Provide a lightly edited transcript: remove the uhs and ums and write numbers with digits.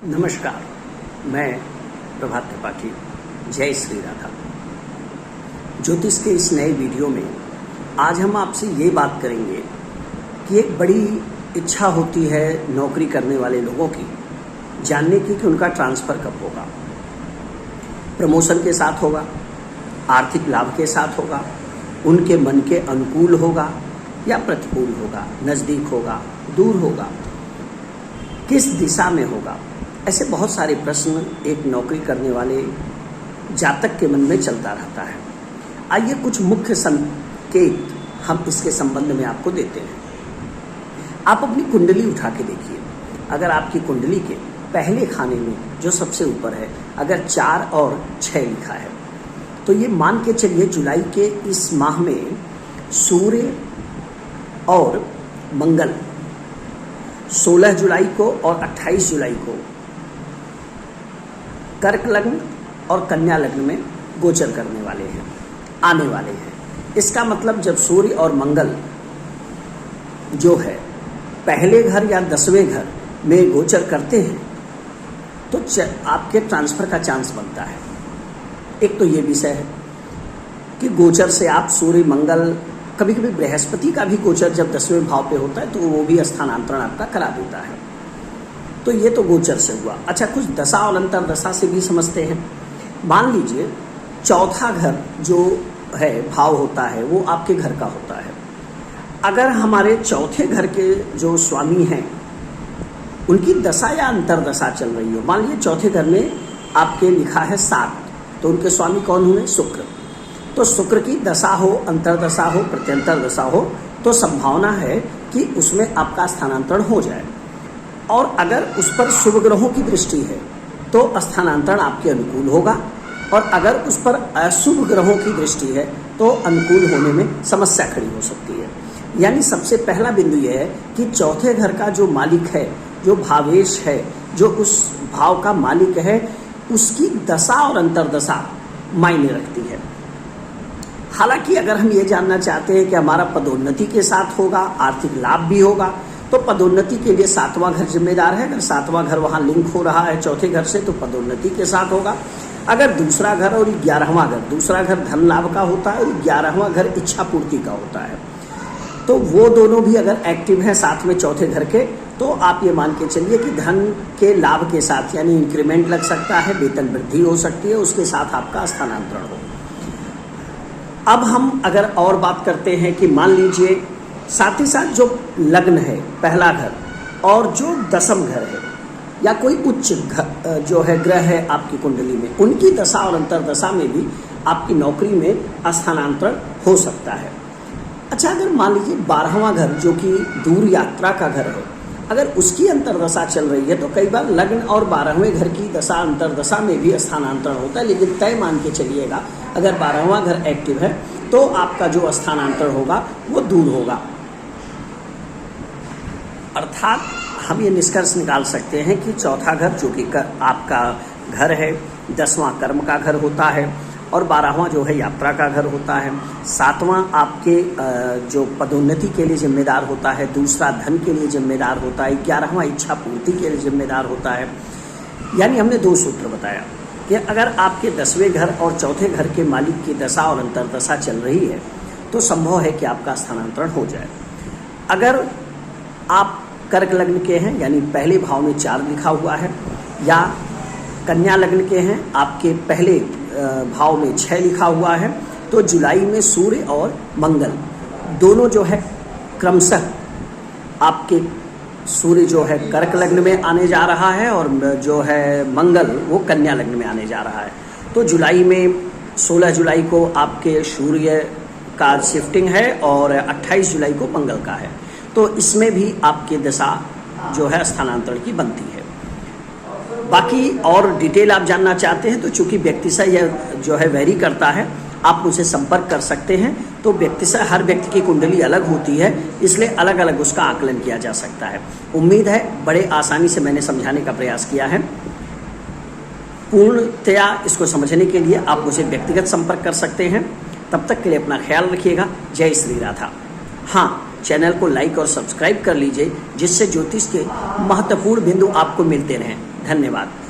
नमस्कार, मैं प्रभात त्रिपाठी। जय श्री राधा। ज्योतिष के इस नए वीडियो में आज हम आपसे ये बात करेंगे कि एक बड़ी इच्छा होती है नौकरी करने वाले लोगों की, जानने की कि उनका ट्रांसफ़र कब होगा। प्रमोशन के साथ होगा, आर्थिक लाभ के साथ होगा, उनके मन के अनुकूल होगा या प्रतिकूल होगा, नज़दीक होगा, दूर होगा, किस दिशा में होगा। ऐसे बहुत सारे प्रश्न एक नौकरी करने वाले जातक के मन में चलता रहता है। आइए कुछ मुख्य संकेत हम इसके संबंध में आपको देते हैं। आप अपनी कुंडली उठा के देखिए। अगर आपकी कुंडली के पहले खाने में जो सबसे ऊपर है, अगर 4 और 6 लिखा है, तो ये मान के चलिए जुलाई के इस माह में सूर्य और मंगल 16 जुलाई को और 28 जुलाई को कर्क लग्न और कन्या लग्न में गोचर करने वाले हैं, आने वाले हैं। इसका मतलब जब सूर्य और मंगल जो है पहले घर या 10वें घर में गोचर करते हैं तो आपके ट्रांसफ़र का चांस बनता है। एक तो ये विषय है कि गोचर से आप सूर्य मंगल, कभी कभी बृहस्पति का भी गोचर जब 10वें भाव पे होता है तो वो भी स्थानांतरण आपका करा देता है। तो ये तो गोचर से हुआ। अच्छा, कुछ दशा और अंतर दशा से भी समझते हैं। मान लीजिए चौथा घर जो है भाव होता है वो आपके घर का होता है। अगर हमारे चौथे घर के जो स्वामी हैं उनकी दशा या अंतर दशा चल रही हो, मान लीजिए चौथे घर में आपके लिखा है 7, तो उनके स्वामी कौन हुए? शुक्र। तो शुक्र की दशा हो, अंतरदशा हो, प्रत्यंतर दशा हो, तो संभावना है कि उसमें आपका स्थानांतरण हो जाए। और अगर उस पर शुभ ग्रहों की दृष्टि है तो स्थानांतरण आपके अनुकूल होगा, और अगर उस पर अशुभ ग्रहों की दृष्टि है तो अनुकूल होने में समस्या खड़ी हो सकती है। यानी सबसे पहला बिंदु यह है कि चौथे घर का जो मालिक है, जो भावेश है, जो उस भाव का मालिक है, उसकी दशा और अंतरदशा मायने रखती है। हालांकि अगर हम ये जानना चाहते हैं कि हमारा पदोन्नति के साथ होगा, आर्थिक लाभ भी होगा, तो पदोन्नति के लिए 7वां घर जिम्मेदार है। अगर 7वां घर वहाँ लिंक हो रहा है चौथे घर से तो पदोन्नति के साथ होगा। अगर दूसरा घर और 11वां घर, दूसरा घर धन लाभ का होता है और 11वां घर इच्छा पूर्ति का होता है, तो वो दोनों भी अगर एक्टिव हैं साथ में चौथे घर के, तो आप ये मान के चलिए कि धन के लाभ के साथ यानी इंक्रीमेंट लग सकता है, वेतन वृद्धि हो सकती है, उसके साथ आपका स्थानांतरण हो। अब हम अगर और बात करते हैं कि मान लीजिए साथ ही साथ जो लग्न है पहला घर और जो 10वां घर है या कोई उच्च घर जो है ग्रह है आपकी कुंडली में, उनकी दशा और अंतरदशा में भी आपकी नौकरी में स्थानांतरण हो सकता है। अच्छा, अगर मान लीजिए 12वां घर जो कि दूर यात्रा का घर है, अगर उसकी अंतरदशा चल रही है तो कई बार लग्न और 12वें घर की दशा अंतरदशा में भी स्थानांतरण होता है। लेकिन तय मान के चलिएगा अगर 12वां घर एक्टिव है तो आपका जो स्थानांतरण होगा वो दूर होगा। अर्थात हम ये निष्कर्ष निकाल सकते हैं कि चौथा घर जो कि आपका घर है, 10वां कर्म का घर होता है और 12वां जो है यात्रा का घर होता है, 7वां आपके जो पदोन्नति के लिए जिम्मेदार होता है, दूसरा धन के लिए जिम्मेदार होता है, 11वां इच्छा पूर्ति के लिए जिम्मेदार होता है। यानी हमने 2 सूत्र बताया कि अगर आपके 10वें घर और चौथे घर के मालिक की दशा और अंतरदशा चल रही है तो संभव है कि आपका स्थानांतरण हो जाए। अगर आप कर्क लग्न के हैं यानी पहले भाव में 4 लिखा हुआ है, या कन्या लग्न के हैं आपके पहले भाव में 6 लिखा हुआ है, तो जुलाई में सूर्य और मंगल दोनों जो है क्रमशः आपके सूर्य जो है कर्क लग्न में आने जा रहा है और जो है मंगल वो कन्या लग्न में आने जा रहा है। तो जुलाई में 16 जुलाई को आपके सूर्य का शिफ्टिंग है और 28 जुलाई को मंगल का है। तो इसमें भी आपकी दशा जो है स्थानांतरण की बनती है। बाकी और डिटेल आप जानना चाहते हैं तो चूंकि व्यक्तिशः यह जो है वेरी करता है, आप मुझसे संपर्क कर सकते हैं। तो व्यक्तिशः हर व्यक्ति की कुंडली अलग होती है, इसलिए अलग अलग उसका आकलन किया जा सकता है। उम्मीद है बड़े आसानी से मैंने समझाने का प्रयास किया है। पूर्णतया इसको समझने के लिए आप मुझे व्यक्तिगत संपर्क कर सकते हैं। तब तक के लिए अपना ख्याल रखिएगा। जय श्री राधा। हाँ, चैनल को लाइक और सब्सक्राइब कर लीजिए जिससे ज्योतिष के महत्वपूर्ण बिंदु आपको मिलते रहें। धन्यवाद।